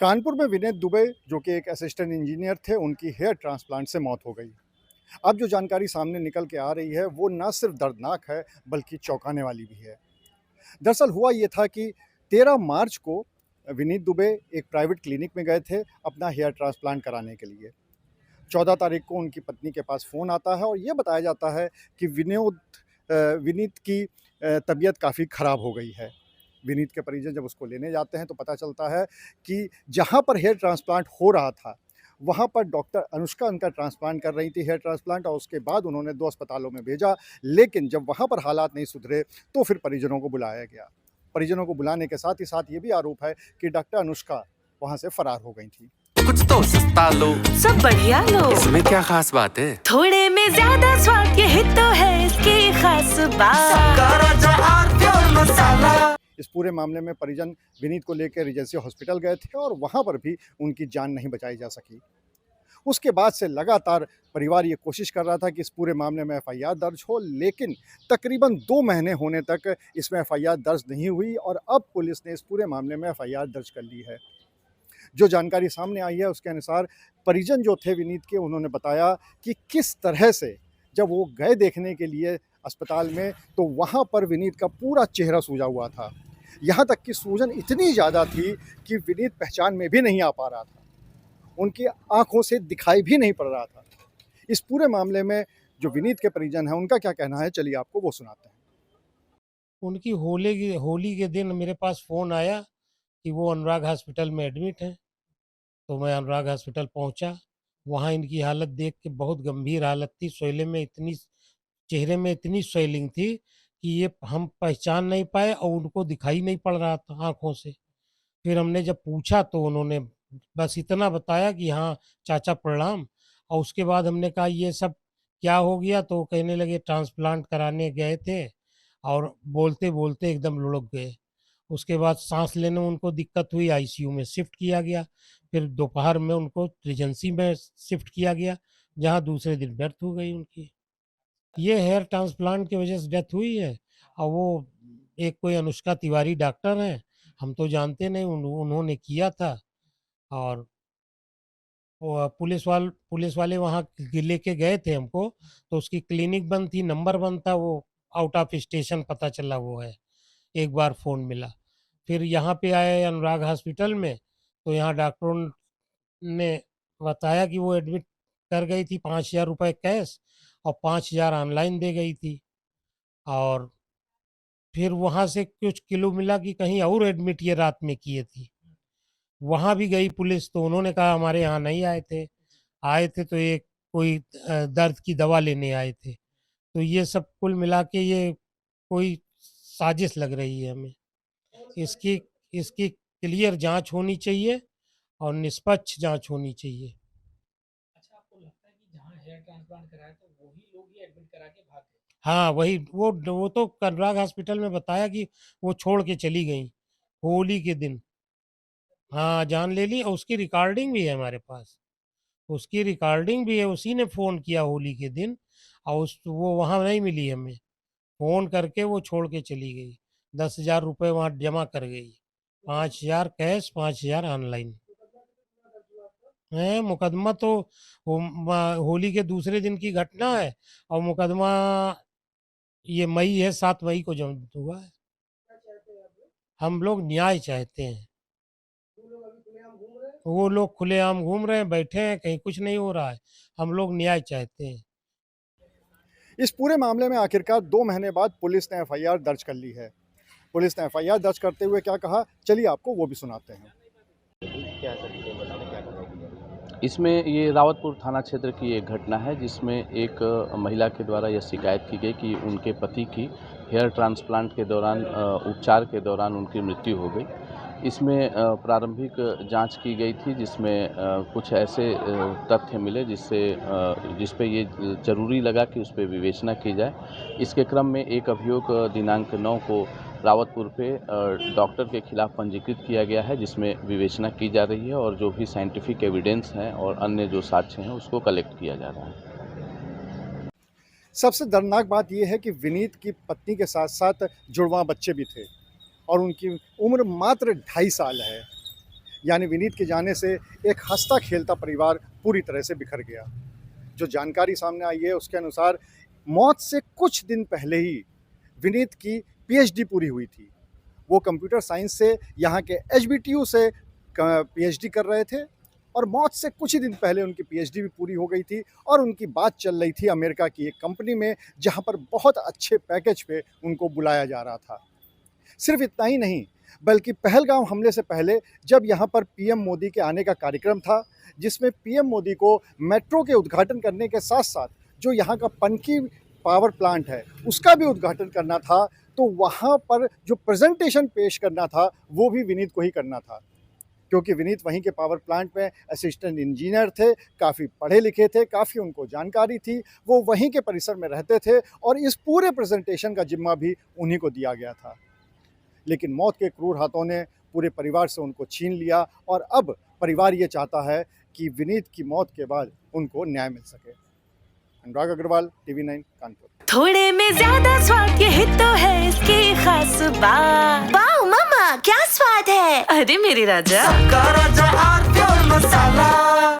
कानपुर में विनीत दुबे जो कि एक असिस्टेंट इंजीनियर थे, उनकी हेयर ट्रांसप्लांट से मौत हो गई। अब जो जानकारी सामने निकल के आ रही है वो ना सिर्फ दर्दनाक है बल्कि चौंकाने वाली भी है। दरअसल हुआ ये था कि 13 मार्च को विनीत दुबे एक प्राइवेट क्लिनिक में गए थे अपना हेयर ट्रांसप्लांट कराने के लिए। 14 तारीख को उनकी पत्नी के पास फ़ोन आता है और ये बताया जाता है कि विनीत की तबीयत काफ़ी ख़राब हो गई है। विनीत के परिजन जब उसको लेने जाते हैं तो पता चलता है कि जहाँ पर हेयर ट्रांसप्लांट हो रहा था, वहाँ पर डॉक्टर अनुष्का उनका ट्रांसप्लांट कर रही थी हेयर ट्रांसप्लांट और उसके बाद उन्होंने 2 अस्पतालों में भेजा। लेकिन जब वहाँ पर हालात नहीं सुधरे तो फिर परिजनों को बुलाया गया। परिजनों को बुलाने के साथ ही साथ ये भी आरोप है कि डॉक्टर अनुष्का वहाँ से फरार हो गई थी। कुछ तो सस्ता लो, सब बढ़िया लो, इसमें क्या खास बात है? थोड़े में ज्यादा स्वाद, यही तो है इसकी खास बात। मसाला। इस पूरे मामले में परिजन विनीत को लेकर रिजेंसी हॉस्पिटल गए थे और वहाँ पर भी उनकी जान नहीं बचाई जा सकी। उसके बाद से लगातार परिवार ये कोशिश कर रहा था कि इस पूरे मामले में एफआईआर दर्ज हो, लेकिन तकरीबन 2 महीने होने तक इसमें एफआईआर दर्ज नहीं हुई और अब पुलिस ने इस पूरे मामले में एफआईआर दर्ज कर ली है। जो जानकारी सामने आई है उसके अनुसार परिजन जो थे विनीत के, उन्होंने बताया कि किस तरह से जब वो गए देखने के लिए अस्पताल में तो वहाँ पर विनीत का पूरा चेहरा सूजा हुआ था। यहाँ तक कि सूजन इतनी ज़्यादा थी कि विनीत पहचान में भी नहीं आ पा रहा था, उनकी आँखों से दिखाई भी नहीं पड़ रहा था। इस पूरे मामले में जो विनीत के परिजन हैं उनका क्या कहना है, चलिए आपको वो सुनाते हैं। उनकी होली के दिन मेरे पास फ़ोन आया कि वो अनुराग हॉस्पिटल में एडमिट हैं। तो मैं अनुराग हॉस्पिटल पहुंचा। वहां इनकी हालत देख के बहुत गंभीर हालत थी। चेहरे में इतनी स्वेलिंग थी कि ये हम पहचान नहीं पाए और उनको दिखाई नहीं पड़ रहा था आँखों से। फिर हमने जब पूछा तो उन्होंने बस इतना बताया कि हाँ, चाचा प्रणाम। और उसके बाद हमने कहा ये सब क्या हो गया? तो वो कहने लगे ट्रांसप्लांट कराने गए थे और बोलते-बोलते एकदम लुढ़क गए। उसके बाद साँस लेने में उनको दिक्कत हुई, आईसीयू में शिफ्ट किया गया। फिर दोपहर में उनको रीजेंसी में शिफ्ट किया गया, जहाँ दूसरे दिन डेथ हो गई उनकी। ये हेयर ट्रांसप्लांट की वजह से डेथ हुई है। और वो एक कोई अनुष्का तिवारी डॉक्टर हैं, हम तो जानते नहीं, उन्होंने किया था। और वो पुलिस वाले वहाँ लेके गए थे हमको, तो उसकी क्लिनिक बंद थी, नंबर बंद था, वो आउट ऑफ स्टेशन पता चला वो है। एक बार फ़ोन मिला। फिर यहाँ पे आए अनुराग हॉस्पिटल में, तो यहाँ डॉक्टरों ने बताया कि वो एडमिट कर गई थी, 5,000 रुपए कैश और 5,000 ऑनलाइन दे गई थी। और फिर वहाँ से कुछ क्लू मिला कि कहीं और एडमिट ये रात में किए थी। वहाँ भी गई पुलिस, तो उन्होंने कहा हमारे यहाँ नहीं आए थे। आए थे तो ये कोई दर्द की दवा लेने आए थे। तो ये सब कुल मिला के ये कोई साजिश लग रही है हमें। इसकी इसकी क्लियर जाँच होनी चाहिए और निष्पक्ष जाँच होनी चाहिए। अच्छा, आपको लगता है कि जहाँ हेयर ट्रांसप्लांट कराया था वही लोग ही एडमिट करा के भाग गए? हाँ, वही वो तो अनुराग हॉस्पिटल में बताया कि वो छोड़ के चली गईं, होली के दिन। हाँ, जान ले ली और उसकी रिकॉर्डिंग भी है हमारे पास। उसकी रिकॉर्डिंग भी है, उसी ने फ़ोन किया होली के दिन और उस वो वहाँ नहीं मिली हमें। फ़ोन करके वो छोड़ के चली गई। 10,000 रुपए वहाँ जमा कर गई। 5,000 कैश, 5,000 ऑनलाइन। हैं, मुकदमा तो होली के दूसरे दिन की घटना है और मुकदमा ये मई है, 7 मई को जमा हुआ है। हम लोग न्याय चाहते हैं। वो लोग खुलेआम घूम रहे हैं, बैठे हैं, कहीं कुछ नहीं हो रहा है। हम लोग न्याय चाहते हैं। इस पूरे मामले में आखिरकार 2 महीने बाद पुलिस ने एफआईआर दर्ज कर ली है। पुलिस ने एफआईआर दर्ज करते हुए क्या कहा, चलिए आपको वो भी सुनाते हैं। इसमें ये रावतपुर थाना क्षेत्र की एक घटना है जिसमें एक महिला के द्वारा यह शिकायत की गई कि उनके पति की हेयर ट्रांसप्लांट के दौरान उपचार के दौरान उनकी मृत्यु हो गई। इसमें प्रारंभिक जांच की गई थी जिसमें कुछ ऐसे तथ्य मिले जिस पे ये ज़रूरी लगा कि उस पे विवेचना की जाए। इसके क्रम में एक अभियोग दिनांक 9 को रावतपुर पे डॉक्टर के खिलाफ पंजीकृत किया गया है जिसमें विवेचना की जा रही है और जो भी साइंटिफिक एविडेंस हैं और अन्य जो साक्ष्य हैं उसको कलेक्ट किया जा रहा है। सबसे दर्दनाक बात यह है कि विनीत की पत्नी के साथ साथ जुड़वां बच्चे भी थे और उनकी उम्र मात्र 2.5 साल है। यानी विनीत के जाने से एक हंसता खेलता परिवार पूरी तरह से बिखर गया। जो जानकारी सामने आई है उसके अनुसार मौत से कुछ दिन पहले ही विनीत की पीएचडी पूरी हुई थी। वो कंप्यूटर साइंस से यहाँ के HBTU से पीएचडी कर रहे थे और मौत से कुछ ही दिन पहले उनकी पीएचडी भी पूरी हो गई थी और उनकी बात चल रही थी अमेरिका की एक कंपनी में, जहाँ पर बहुत अच्छे पैकेज पे उनको बुलाया जा रहा था। सिर्फ इतना ही नहीं, बल्कि पहलगाम हमले से पहले जब यहाँ पर पीएम मोदी के आने का कार्यक्रम था, जिसमें पीएम मोदी को मेट्रो के उद्घाटन करने के साथ साथ जो यहाँ का पनकी पावर प्लांट है उसका भी उद्घाटन करना था, तो वहाँ पर जो प्रेजेंटेशन पेश करना था वो भी विनीत को ही करना था, क्योंकि विनीत वहीं के पावर प्लांट में असिस्टेंट इंजीनियर थे, काफ़ी पढ़े लिखे थे, काफ़ी उनको जानकारी थी, वो वहीं के परिसर में रहते थे और इस पूरे प्रेजेंटेशन का जिम्मा भी उन्हीं को दिया गया था। लेकिन मौत के क्रूर हाथों ने पूरे परिवार से उनको छीन लिया और अब परिवार ये चाहता है कि विनीत की मौत के बाद उनको न्याय मिल सके। अनुराग अग्रवाल, TV9 कानपुर। थोड़े में ज्यादा स्वाद यही तो है इसकी खास बात। वाओ मम्मा, क्या स्वाद है। अरे मेरे राजा, मसाला